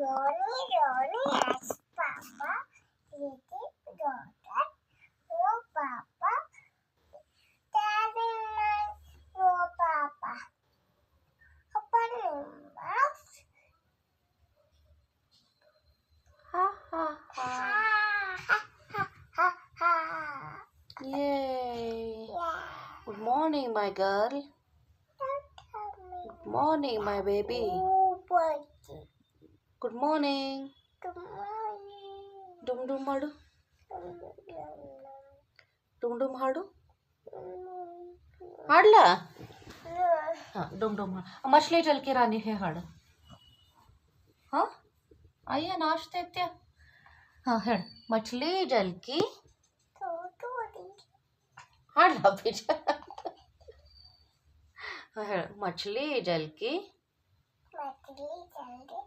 Ronnie asked Papa, little daughter, no Papa. Daddy likes no Papa. Open your mouth. Ha ha ha. Ha ha ha ha. Yay. Yeah. Good morning, my girl. Don't tell me. Good morning, my baby. Oh, buddy. Good morning. Good morning. Dum dum ಮಾಡು. ಡುಮ್ ಡುಮ್ ಹಾಡು. ಹಾಡ್ಲಾ? ಹಾಂ ಡುಮ್ ಡುಮ್ ಹಾಡು. ಮछली जल के रानी है ಹಾಡು. ಹಾಂ ಅಯ್ಯ ನಾಷ್ಟ ಐತ್ಯ. ಹಾಂ ಹೇಳು. ಮछली जल की ಹಾಡ್ಲಾ ಬೀಜ. ಹಾಂ ಹೇಳು. ಮछली जल की मछली जल के